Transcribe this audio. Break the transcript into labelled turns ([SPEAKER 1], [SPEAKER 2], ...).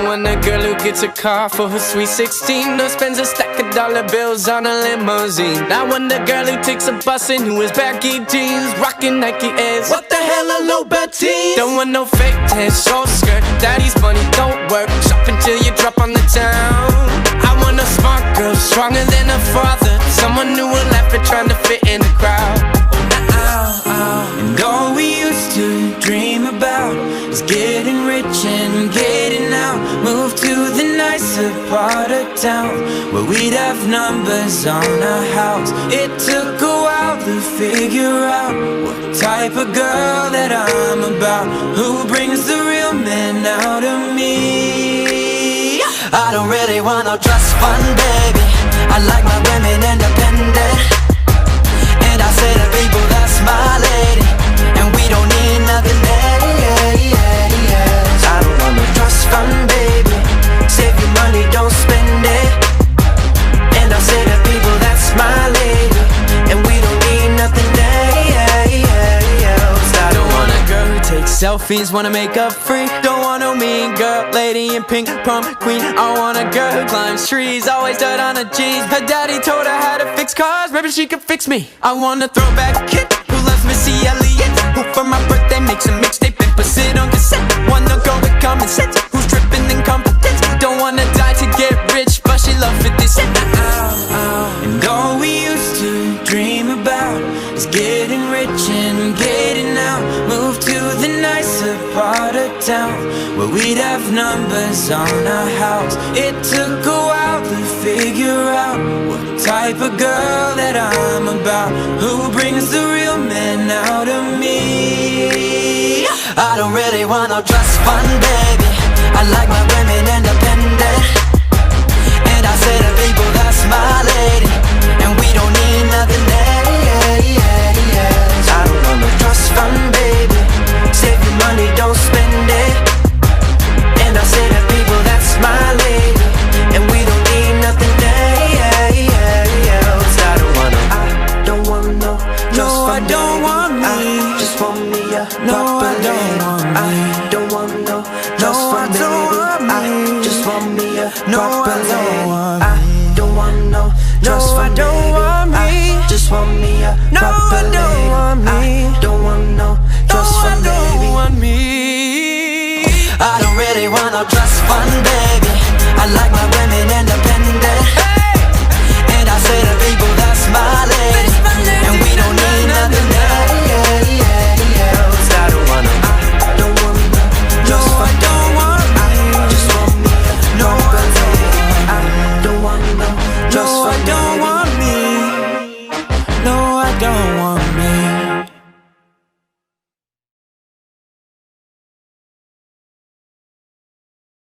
[SPEAKER 1] want a girl who gets a car for her sweet 16, or spends a stack of dollar bills on a limousine. I want a girl who takes a bus and who wears baggy jeans, rocking Nike Airs. What the hell are low teens? Don't want no fake tan, short skirt. Daddy's money don't work. Shop until you drop on the town. I want a smart girl, stronger than her father, someone who will laugh at trying to fit in the crowd.
[SPEAKER 2] And all we used to dream about is getting rich and getting out. Move to the nicer part of town where we'd have numbers on our house. It took a while to figure out what type of girl that I'm about, who brings the real man out of me.
[SPEAKER 3] I don't really want no trust fund, baby. I like my women independent, and I say to people, that's my lady, and we don't need nothing else. I don't want no trust fund, baby. Save your money, don't spend it. And I say to people, that's my lady, and we don't need nothing else. I
[SPEAKER 2] don't want a girl who takes selfies, wanna make up free. Don't want no mean girl, lady in pink, prom queen. I want a girl who climbs trees, always dirt on her jeans. Her daddy told her how to fix cars, maybe she could fix me. I want a throwback kid who loves Missy Elliott, who for my birthday makes a mixtape and puts it on cassette. Want a girl with common sense, who's dripping in confidence. Don't wanna die to get rich, but she love 50 Cent. And all we used to dream about is getting rich and getting out. Move to the nicer part of town where we'd have numbers on our house. It took a while to figure out what type of girl that I'm about, who brings the real man out of me.
[SPEAKER 3] I don't really want no trust fund, baby. I like my women independent, and I say to people, that's my lady, and we don't need nothing else. I don't want no trust fund, baby. Save your money, don't spend it. And I say to people, that's my lady, and we don't need nothing else. I don't want no trust fund,
[SPEAKER 2] I don't want me.
[SPEAKER 3] I just want me a
[SPEAKER 2] No,
[SPEAKER 3] proper
[SPEAKER 2] I don't
[SPEAKER 3] lady.
[SPEAKER 2] want me.
[SPEAKER 3] I don't want no trust fund,
[SPEAKER 2] I don't
[SPEAKER 3] baby.
[SPEAKER 2] want me.
[SPEAKER 3] I just want me a
[SPEAKER 2] No,
[SPEAKER 3] proper
[SPEAKER 2] I don't
[SPEAKER 3] lady.
[SPEAKER 2] want
[SPEAKER 3] I don't want no trust
[SPEAKER 2] I
[SPEAKER 3] fund,
[SPEAKER 2] don't
[SPEAKER 3] baby.
[SPEAKER 2] want me.
[SPEAKER 3] I just want me a
[SPEAKER 2] No,
[SPEAKER 3] proper
[SPEAKER 2] I don't
[SPEAKER 3] lady.
[SPEAKER 2] want me.
[SPEAKER 3] I don't want no trust fund, baby.
[SPEAKER 2] want me.
[SPEAKER 3] I don't really want no trust